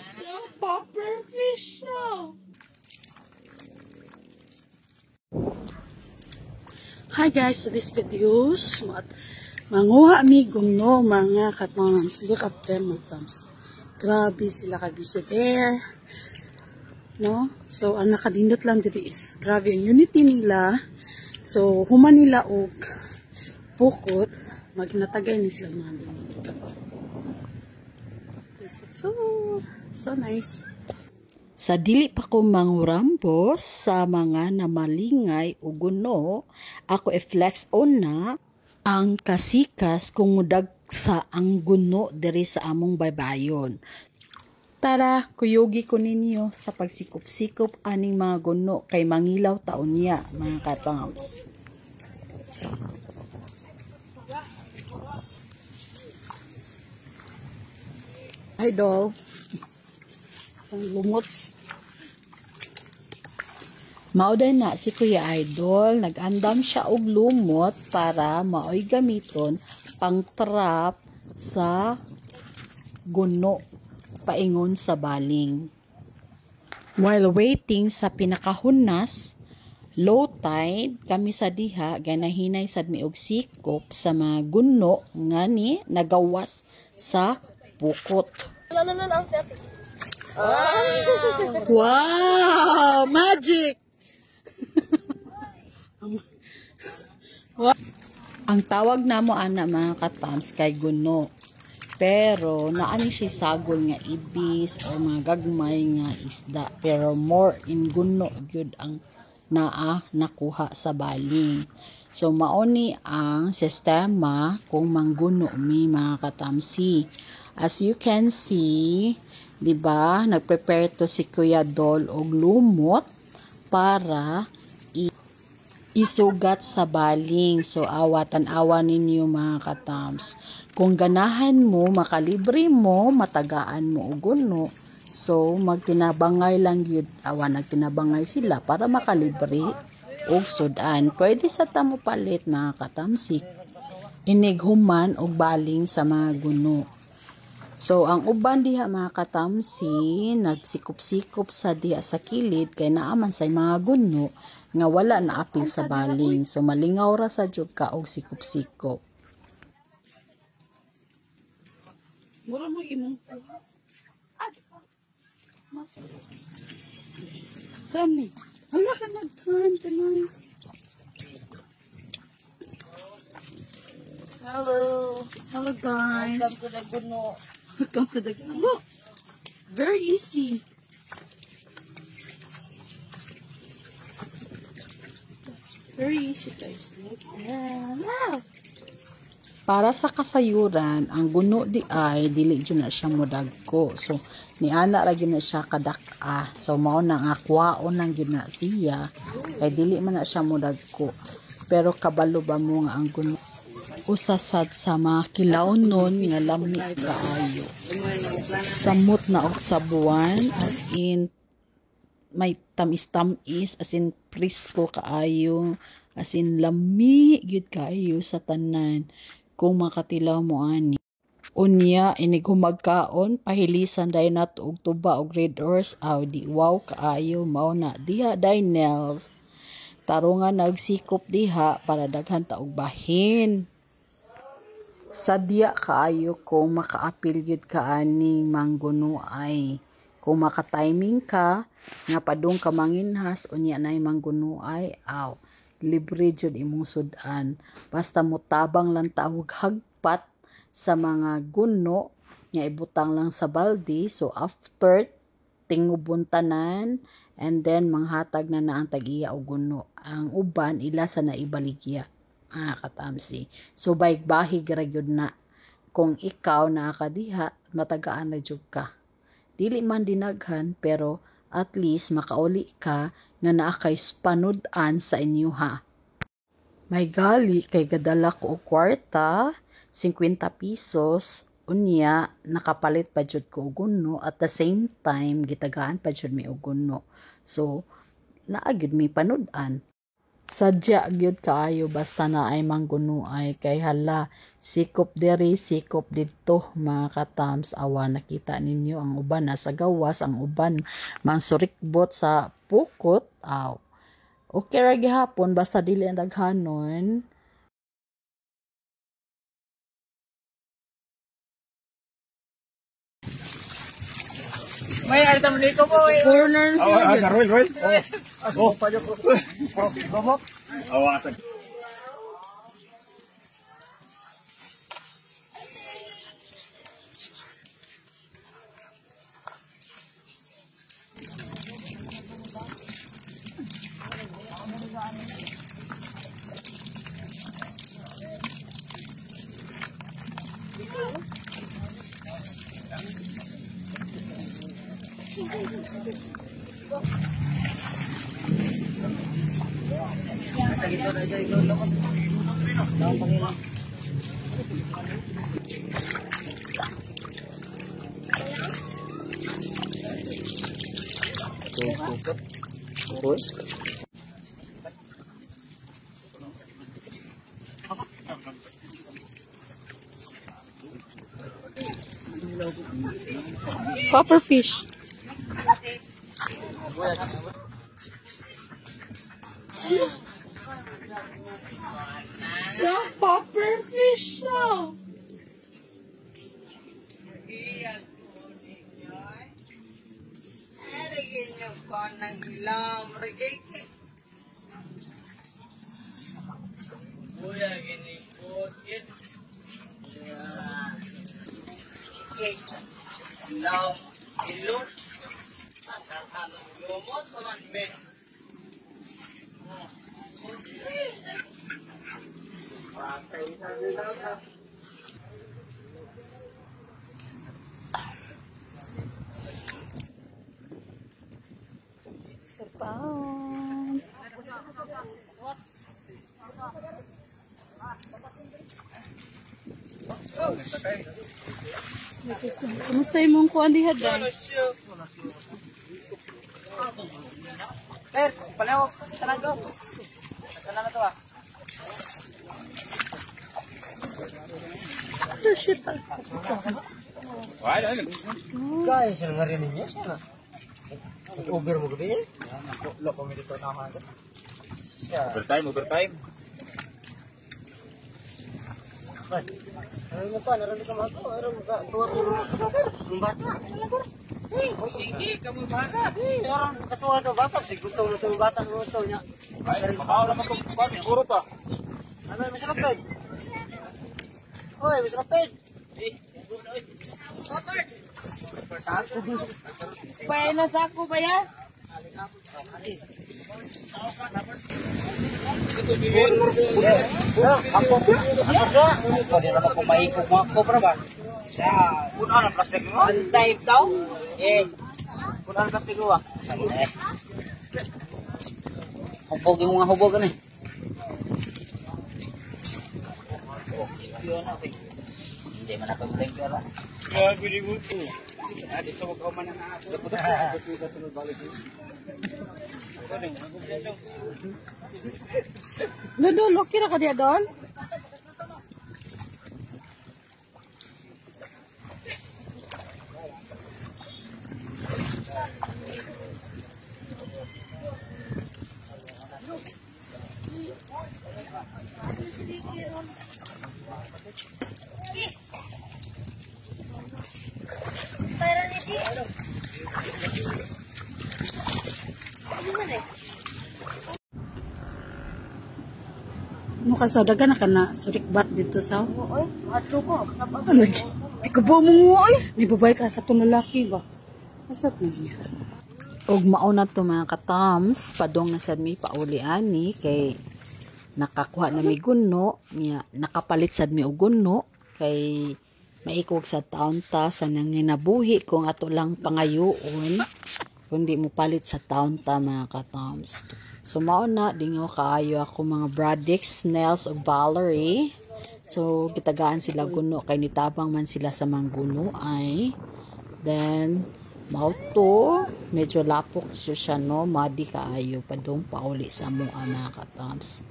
So popper fish now. Hi guys, so this videos manguha amigong no mga katmams. Look at them mga katmams. Grabe sila kabisi there. No? So ang nakadindot lang dito is grabe ang unity nila. So human nila og pukot magnatagay ni sila mga dindot. So nice. Sa dili pa ko mangurambos sa mga namalingay o guno, ako i-flex on na ang kasikas kung mudag sa ang guno diri sa among baybayon. Tara, kuyugi ko ninyo sa pagsikop-sikop aning mga guno kay mangilaw taon niya, mga katams. Idol. Ang lumots. Mauday na si Kuya Idol, nag-andam siya og lumot para maoy gamiton pang trap sa guno paingon sa baling. While waiting sa pinakahunas, low tide kami sa diha ganahinay sad mi og sikop sa mga guno ngani nagawas sa pukot. Wow! Magic! Ang tawag namo ana mga katams kay guno. Pero naani siya sagol nga ibis o mga gagmay nga isda. Pero more in guno gyud ang naa nakuha sa baling. So mauni ang sistema kung mangguno mi mga katamsi. As you can see, diba, nagprepare to si Kuya Dol og lumot para isugat sa baling. So, awatan-awa ninyo mga katams. Kung ganahan mo, makalibre mo, matagaan mo og guno. So, magtinabangay lang yun. Nagtinabangay sila para makalibre og sudan. Pwede sa tamo palit mga katamsik. Inighuman og baling sa mga guno. So, ang uban diha mga katamsi, nagsikop-sikop sa diha sa kilid, kay naaman sa mga guno, nga wala na apil sa baling. So, malingaw ra sa jud ka og sikop-sikop. Mura mo imong Sami, hala ka nagtan, nice. Hello. Hello guys. Welcome to the guno. Welcome to the guno. Look, very easy. Very easy guys. Look. Yeah. Para sa kasayuran, ang guno di ay dili jud na siya modagko. So niana ra gyud na siya kadak-a. So mao nang akwaon nang gyud na siya kay dili man na siya modagko. Pero kabalo ba mo nga ang guno usasad sa mga kilawnon nga lami kaayo. Samot na og sabuan, as in may tamis-tamis, as in presko kaayo, as in lami gyud kaayo sa tanan kung makatilaw mo ani. Unya inig humagkaon pahilisan day nato og tuba og red horse di wow kaayo mao na diha day nails. Tarungan nagsikop diha para daghan ta og bahin. Sadya kaayo kung makaapil gid ka ani mangguno ay. Kung maka-timing ka nga padung ka manginhas unya nay mangguno ay libre jud imong sudan. Basta motabang lang ta og hagpat sa mga guno nga ibutang lang sa balde. So after tingubon tanan and then manghatag na ang tag-iya og guno. Ang uban ila sa naibaligya. Katamsi. So baig-bahig ra gyud na. Kung ikaw nakadiha, matagaan na jud ka. Dili man dinaghan pero at least makauli ka nga naa kay panud-an sa inyo ha. May gali kay gadala ko og kwarta, 50 pesos, unya nakapalit pa jud ko og guno at the same time gitagaan pa jud mi og guno. So naa gyud mi panud-an. Sadya gyud kaayo basta na ay manggunuay kay hala sikop diri sikop didto mga katams. Awa nakita ninyo ang uban nasa gawas, ang uban mangsurikbot sa pukot. Aw okay ra gihapon basta dili ang daghanon. May alita mo dito po. Corner Roy. Oh, pa ko. Gomok. Awasan. Copper fish. So copper fish now. Kuya, gini po. Sit. Ilaw. Ilot. Tatanong lumot. Paman, be. Sapaw. Kumusta imong kuan diha dan? Per, palaw. Sana go. Sana na to ah. Oh shit. Guys, ang ngarinig niya sana. Over mo gabi eh. Loko mo dito na ako. Overtime. Ano pa, naroon ka mga araw mo ka, tuwa-tuwa ng bata. Sige, kamu bahala. Naroon katuwa ng bata, sigutong na itong bata ng ito niya. Ay, makaw naman itong bata, siguro pa. Ano, may sarapid? Hoy, may sarapid. Paya na sako ba yan? Ako ka. Ikaw din naman kung mahigog mga kobra ba? Sa... Puno ng plastic mo? Ang type daw? Eh. Puno ng plastic mo ah. Sabi na eh. Hubog yung mga hubogan eh. Yun okay. Hindi man ako blame pala. Sabi ni mo ito. Dito ko man ang ako. Dodol, okay ra ka diha don? Mukha sa dagan na ka na surikbat dito sa. Oy, adto ko, kasabag. Ano? Di ka ba mo oy? Di ba ka sa lalaki ba? Asat na niya. Og mauna to mga katams, padong na sad mi pauliani kay nakakuha na mi gunno, niya nakapalit sad mi og gunno kay maikog sa taon ta sa nanginabuhi kung ato lang pangayoon kundi mo palit sa taon ta mga katams. So mauna dingo kaayo ako mga Bradix, Snails ug Valerie. So gitagaan sila guno kay nitabang man sila sa mangguno ay then Mauto, medyo lapok siya no, madi kaayo padung pauli sa mga mga katams.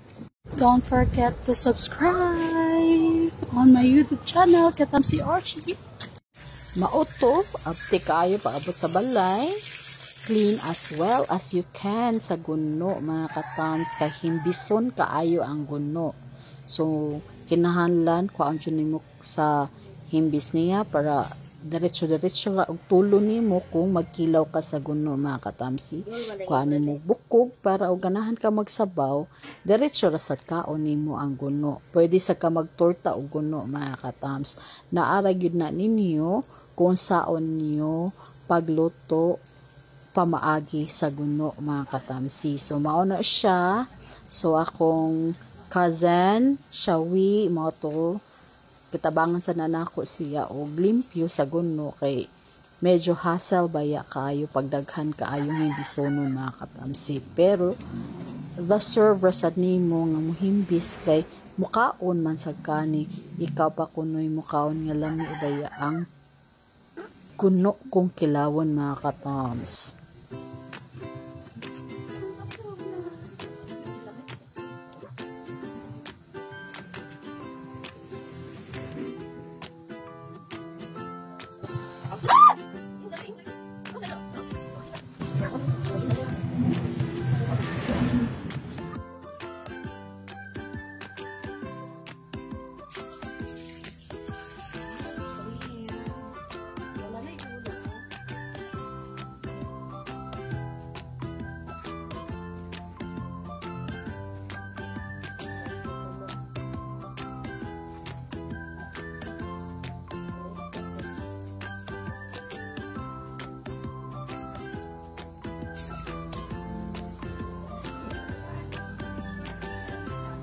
Don't forget to subscribe on my YouTube channel, Katamsi Archie. Mauto, abti kaayo paabot sa balay. Clean as well as you can sa guno mga katams, kay himbison kaayo ang guno. So kinahanglan ko ang mo sa himbis niya para diretso-diretso ra og tulo nimo kung magkilaw ka sa guno mga katamsi. Kuan mo bukog para og ganahan ka magsabaw, diretso ra sad kaon nimo ang guno. Pwede sa ka magtorta og guno mga katams. Naara gyud na ninyo kung saon niyo pagluto pamaagi sa guno mga katamsi. So mao na siya. So akong cousin, Shawi, mo to kitabangan sa nanako siya o limpyo sa guno kay medyo hassle baya kayo pagdaghan kaayong hindi sono mga katamsi. Pero the server sad nimo nga muhimbis kay mukaon man sa kani, ikaw pa kunoy mukaon nga lami baya ang kuno kung kilawon mga katams.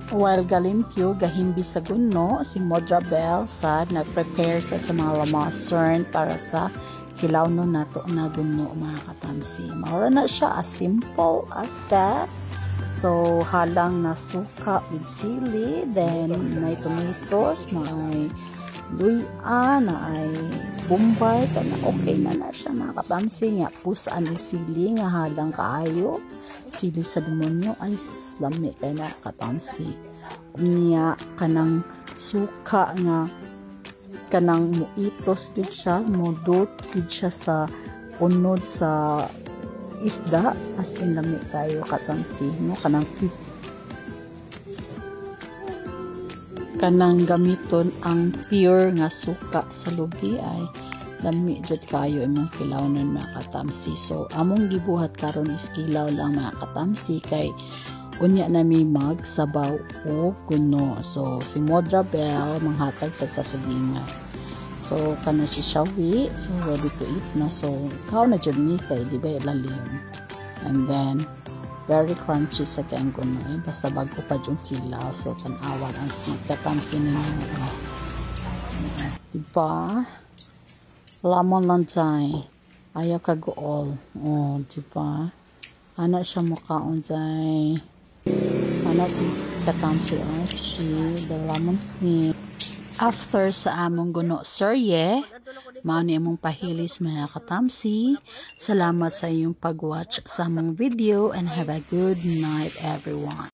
While galimpyo gahimbi sa guno, si Modra Bell sad nag-prepare sa mga lamasern para sa kilaw no nato na guno mga katamsi. Maura na siya as simple as that. So halang na suka with sili, then may tomatoes, may luya, na ay bumbay, kana okay na siya mga katamsi. Nga pusaan o sili nga halang kaayo, sili sa demonyo ay lami kay na katamsi. Niya kanang suka nga kanang muitos gud siya, modot gud siya sa unod sa isda, as in lami kayo katamsi no, kanang gamiton ang pure nga suka sa lubi ay lami jud kayo imong kilawnon mga katamsi. So among gibuhat karon is kilaw lang mga katamsi kay unya na may magsabaw o guno. So si Modra Bell manghatag sa sasagingan. So kana si Shawi, so ready to eat na. So kao na jud mi kay di ba lalim. And then very crunchy sa kang guno. Basta bago pa yung kilaw. So tanawan ang katamsi ninyo. Diba? Lamon lang dyan. Ayaw kagool. Oh, diba? Ano siya mukhaon dyan? Ano si Katamsi Archie, the lemon queen. After sa among guno serye, mao ni among pahilis mga katamsi. Salamat sa iyong pag-watch sa among video and have a good night everyone.